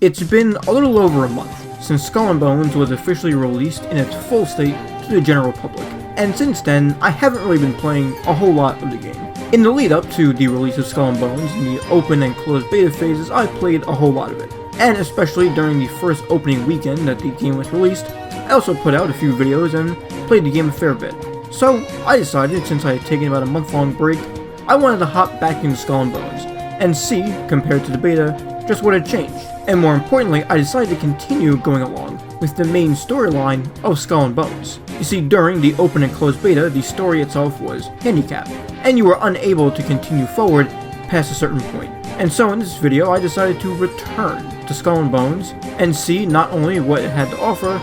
It's been a little over a month since Skull and Bones was officially released in its full state to the general public, and since then, I haven't really been playing a whole lot of the game. In the lead up to the release of Skull and Bones, in the open and closed beta phases, I played a whole lot of it, and especially during the first opening weekend that the game was released, I also put out a few videos and played the game a fair bit. So, I decided, since I had taken about a month-long break, I wanted to hop back into Skull and Bones, and see, compared to the beta, just what had changed. And more importantly, I decided to continue going along with the main storyline of Skull and Bones. You see, during the open and closed beta, the story itself was handicapped, and you were unable to continue forward past a certain point. And so in this video, I decided to return to Skull and Bones and see not only what it had to offer,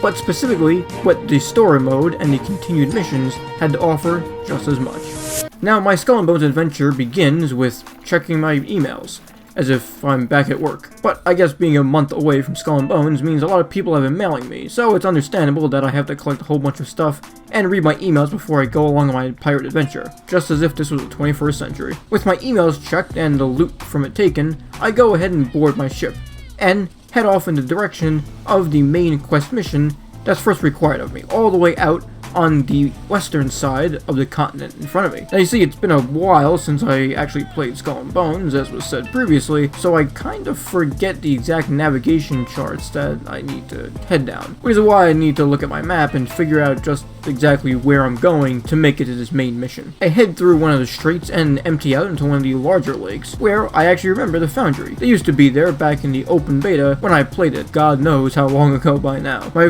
but specifically what the story mode and the continued missions had to offer just as much. Now, my Skull and Bones adventure begins with checking my emails, as if I'm back at work. But I guess being a month away from Skull and Bones means a lot of people have been mailing me, so it's understandable that I have to collect a whole bunch of stuff and read my emails before I go along on my pirate adventure, just as if this was the 21st century. With my emails checked and the loot from it taken, I go ahead and board my ship, and head off in the direction of the main quest mission that's first required of me, all the way out on the western side of the continent in front of me. Now you see, it's been a while since I actually played Skull and Bones, as was said previously, so I kind of forget the exact navigation charts that I need to head down, which is why I need to look at my map and figure out just exactly where I'm going to make it to this main mission. I head through one of the streets and empty out into one of the larger lakes, where I actually remember the foundry. They used to be there back in the open beta when I played it, God knows how long ago by now. My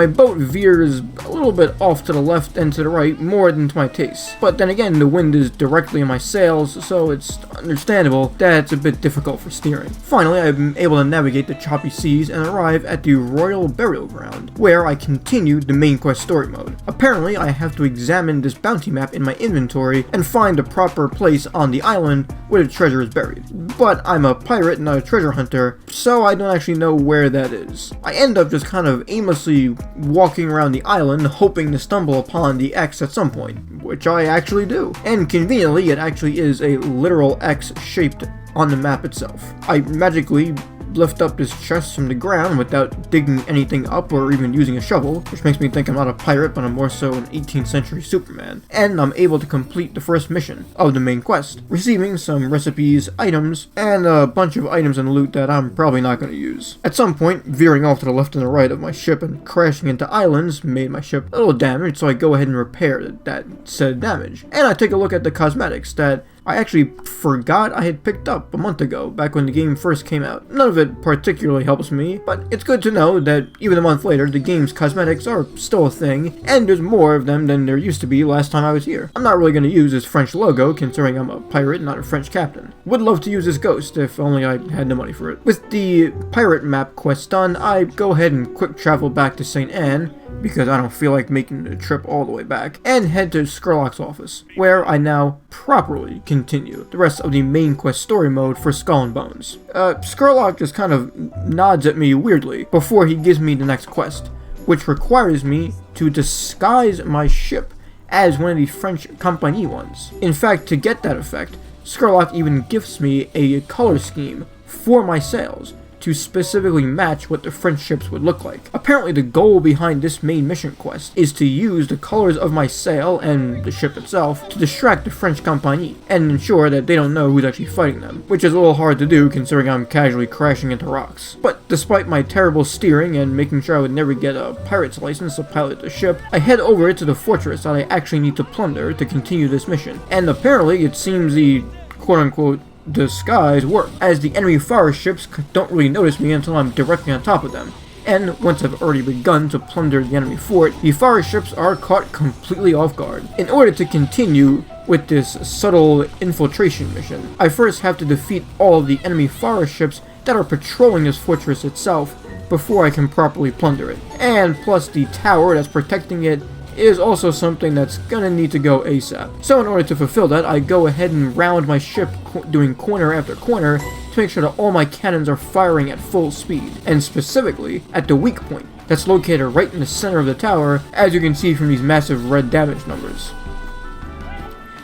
boat veers a little bit off to the left and to the right, more than to my taste. But then again, the wind is directly in my sails, so it's understandable that it's a bit difficult for steering. Finally, I'm able to navigate the choppy seas and arrive at the Royal Burial Ground, where I continue the main quest story mode. Apparently, I have to examine this bounty map in my inventory and find the proper place on the island where the treasure is buried. But I'm a pirate, not a treasure hunter, so I don't actually know where that is. I end up just kind of aimlessly walking around the island, hoping to stumble upon the X at some point, which I actually do. And conveniently, it actually is a literal X shaped on the map itself. I magically lift up this chest from the ground without digging anything up or even using a shovel, which makes me think I'm not a pirate, but I'm more so an 18th century Superman. And I'm able to complete the first mission of the main quest, receiving some recipes, items, and a bunch of items and loot that I'm probably not going to use. At some point, veering off to the left and the right of my ship and crashing into islands made my ship a little damaged, so I go ahead and repair that said damage. And I take a look at the cosmetics that I actually forgot I had picked up a month ago, back when the game first came out. None of it particularly helps me, but it's good to know that even a month later, the game's cosmetics are still a thing, and there's more of them than there used to be last time I was here. I'm not really going to use this French logo, considering I'm a pirate, not a French captain. Would love to use this ghost, if only I had no money for it. With the pirate map quest done, I go ahead and quick travel back to St. Anne, because I don't feel like making the trip all the way back, and head to Skurlock's office, where I now properly continue the rest of the main quest story mode for Skull and Bones. Skurlock just kind of nods at me weirdly before he gives me the next quest, which requires me to disguise my ship as one of the French compagnie ones. In fact, to get that effect, Skurlock even gives me a color scheme for my sails, to specifically match what the French ships would look like. Apparently the goal behind this main mission quest is to use the colors of my sail and the ship itself to distract the French compagnie and ensure that they don't know who's actually fighting them, which is a little hard to do considering I'm casually crashing into rocks. But despite my terrible steering and making sure I would never get a pirate's license to pilot the ship, I head over to the fortress that I actually need to plunder to continue this mission. And apparently it seems the quote-unquote disguise work, as the enemy forest ships don't really notice me until I'm directly on top of them. And once I've already begun to plunder the enemy fort, the forest ships are caught completely off guard. In order to continue with this subtle infiltration mission, I first have to defeat all of the enemy forest ships that are patrolling this fortress itself before I can properly plunder it. And plus the tower that's protecting it is also something that's gonna need to go ASAP. So in order to fulfill that, I go ahead and round my ship doing corner after corner to make sure that all my cannons are firing at full speed, and specifically at the weak point that's located right in the center of the tower, as you can see from these massive red damage numbers.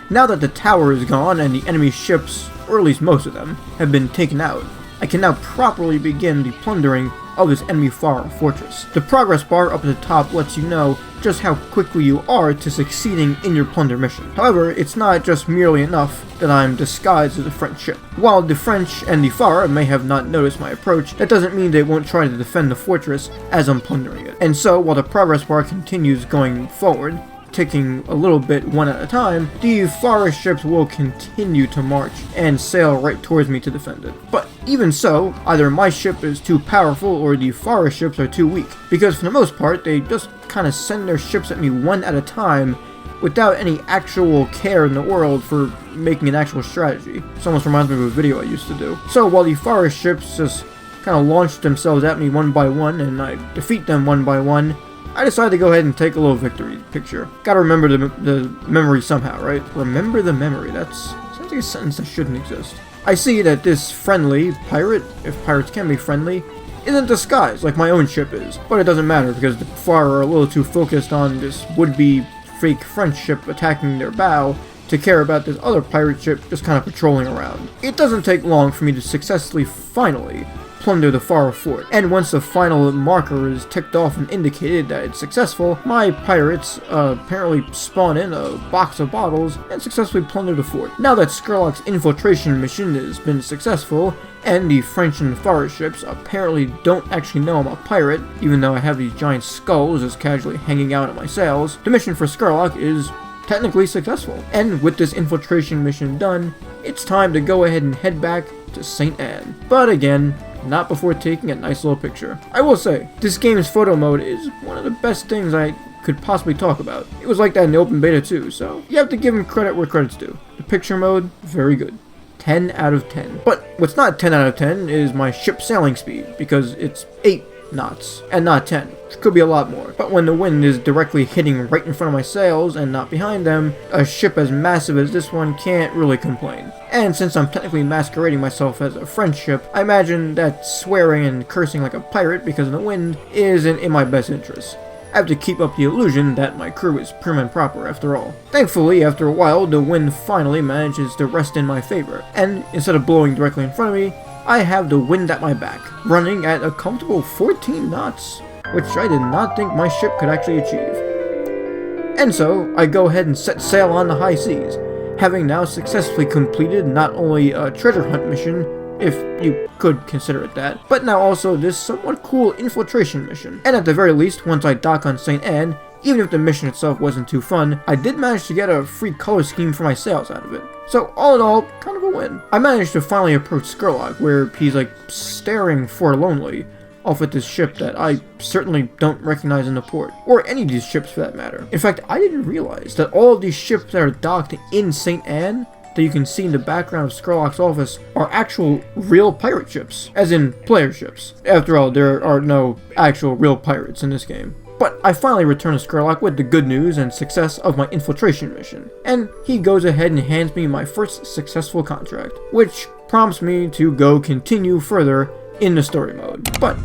Now that the tower is gone and the enemy ships, or at least most of them, have been taken out, I can now properly begin the plundering of this enemy Fara fortress. The progress bar up at the top lets you know just how quickly you are to succeeding in your plunder mission. However, it's not just merely enough that I'm disguised as a French ship. While the French and the Fara may have not noticed my approach, that doesn't mean they won't try to defend the fortress as I'm plundering it. And so, while the progress bar continues going forward, ticking a little bit one at a time, the Fara ships will continue to march and sail right towards me to defend it. But even so, either my ship is too powerful or the Fara ships are too weak, because for the most part they just kind of send their ships at me one at a time without any actual care in the world for making an actual strategy. This almost reminds me of a video I used to do. So while the Fara ships just kind of launch themselves at me one by one and I defeat them one by one, I decided to go ahead and take a little victory picture. Gotta remember the memory somehow, right? Remember the memory. Sounds like a sentence that shouldn't exist. I see that this friendly pirate, if pirates can be friendly, isn't disguised like my own ship is. But it doesn't matter because the Far are a little too focused on this would-be fake French ship attacking their bow to care about this other pirate ship just kind of patrolling around. It doesn't take long for me to successfully finally plunder the Fara fort, and once the final marker is ticked off and indicated that it's successful, my pirates apparently spawn in a box of bottles and successfully plunder the fort. Now that Skurlock's infiltration mission has been successful, and the French and Fara ships apparently don't actually know I'm a pirate, even though I have these giant skulls just casually hanging out at my sails, the mission for Skurlock is technically successful. And with this infiltration mission done, it's time to go ahead and head back to St. Anne. But again, not before taking a nice little picture. I will say, this game's photo mode is one of the best things I could possibly talk about. It was like that in the open beta too, so you have to give them credit where credit's due. The picture mode, very good. 10 out of 10. But what's not 10 out of 10 is my ship sailing speed, because it's 8 knots, and not 10. It could be a lot more. But when the wind is directly hitting right in front of my sails and not behind them, a ship as massive as this one can't really complain. And since I'm technically masquerading myself as a French ship, I imagine that swearing and cursing like a pirate because of the wind isn't in my best interest. I have to keep up the illusion that my crew is prim and proper after all. Thankfully, after a while, the wind finally manages to rest in my favor, and instead of blowing directly in front of me, I have the wind at my back, running at a comfortable 14 knots, which I did not think my ship could actually achieve. And so, I go ahead and set sail on the high seas, having now successfully completed not only a treasure hunt mission, if you could consider it that, but now also this somewhat cool infiltration mission. And at the very least, once I dock on St. Anne, even if the mission itself wasn't too fun, I did manage to get a free color scheme for my sails out of it. So all in all, kind of a win. I managed to finally approach Skurlock, where he's like staring forlornly off at this ship that I certainly don't recognize in the port, or any of these ships for that matter. In fact, I didn't realize that all of these ships that are docked in St. Anne that you can see in the background of Skurlock's office are actual real pirate ships, as in player ships. After all, there are no actual real pirates in this game. But I finally return to Skurlock with the good news and success of my infiltration mission, and he goes ahead and hands me my first successful contract, which prompts me to go continue further in the story mode. But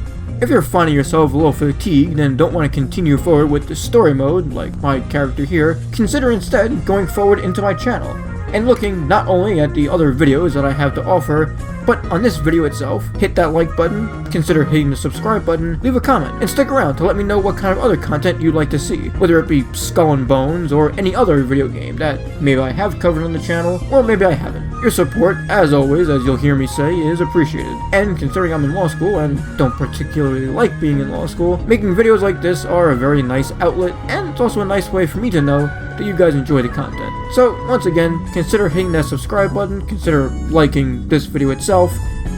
if you're finding yourself a little fatigued and don't want to continue forward with the story mode, like my character here, consider instead going forward into my channel, and looking not only at the other videos that I have to offer, but on this video itself. Hit that like button, consider hitting the subscribe button, leave a comment, and stick around to let me know what kind of other content you'd like to see, whether it be Skull and Bones or any other video game that maybe I have covered on the channel, or maybe I haven't. Your support, as always, as you'll hear me say, is appreciated. And considering I'm in law school and don't particularly like being in law school, making videos like this are a very nice outlet, and it's also a nice way for me to know that you guys enjoy the content. So, once again, consider hitting that subscribe button, consider liking this video itself,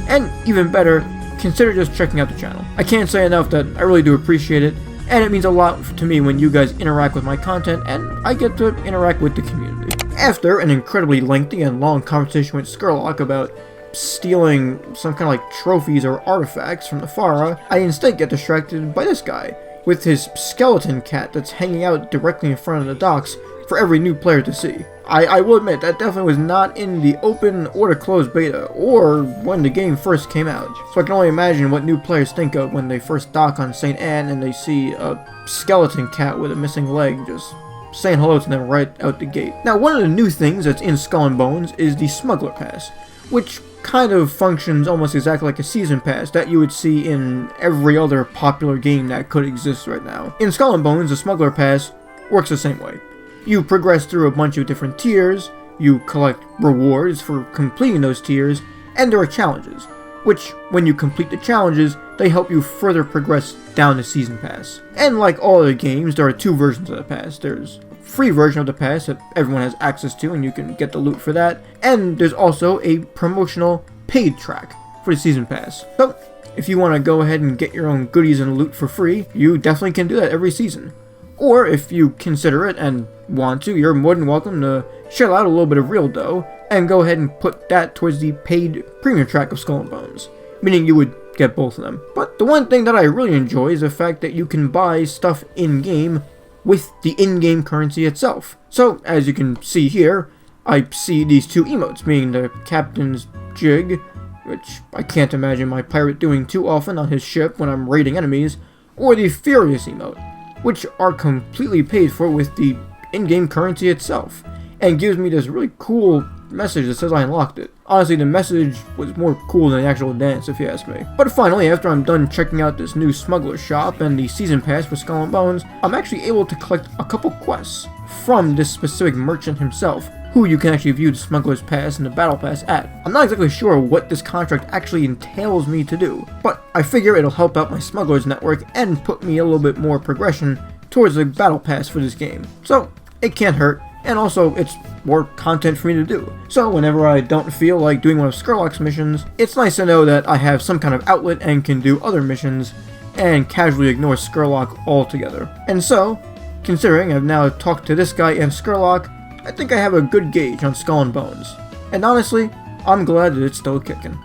and even better, consider just checking out the channel. I can't say enough that I really do appreciate it, and it means a lot to me when you guys interact with my content, and I get to interact with the community. After an incredibly lengthy and long conversation with Skurlock about stealing some kind of like trophies or artifacts from the Fara, I instead get distracted by this guy, with his skeleton cat that's hanging out directly in front of the docks for every new player to see. I will admit, that definitely was not in the open or the closed beta, or when the game first came out. So I can only imagine what new players think of when they first dock on St. Anne and they see a skeleton cat with a missing leg just saying hello to them right out the gate. Now, one of the new things that's in Skull and Bones is the Smuggler Pass, which kind of functions almost exactly like a season pass that you would see in every other popular game that could exist right now. In Skull and Bones, the Smuggler Pass works the same way. You progress through a bunch of different tiers, you collect rewards for completing those tiers, and there are challenges, which, when you complete the challenges, they help you further progress down the Season Pass. And like all other games, there are two versions of the pass. There's a free version of the pass that everyone has access to and you can get the loot for that, and there's also a promotional paid track for the Season Pass. So, if you want to go ahead and get your own goodies and loot for free, you definitely can do that every season. Or, if you consider it and want to, you're more than welcome to shell out a little bit of real dough and go ahead and put that towards the paid premium track of Skull and Bones, meaning you would get both of them. But the one thing that I really enjoy is the fact that you can buy stuff in-game with the in-game currency itself. So, as you can see here, I see these two emotes, being the Captain's Jig, which I can't imagine my pirate doing too often on his ship when I'm raiding enemies, or the Furious emote, which are completely paid for with the in-game currency itself, and gives me this really cool message that says I unlocked it. Honestly, the message was more cool than the actual dance, if you ask me. But finally, after I'm done checking out this new smuggler shop and the season pass for Skull and Bones, I'm actually able to collect a couple quests from this specific merchant himself, who you can actually view the smuggler's pass and the battle pass at. I'm not exactly sure what this contract actually entails me to do, but I figure it'll help out my smuggler's network and put me a little bit more progression towards the battle pass for this game. So, it can't hurt, and also it's more content for me to do. So whenever I don't feel like doing one of Skurlock's missions, it's nice to know that I have some kind of outlet and can do other missions and casually ignore Skurlock altogether. And so, considering I've now talked to this guy and Skurlock, I think I have a good gauge on Skull and Bones. And honestly, I'm glad that it's still kicking.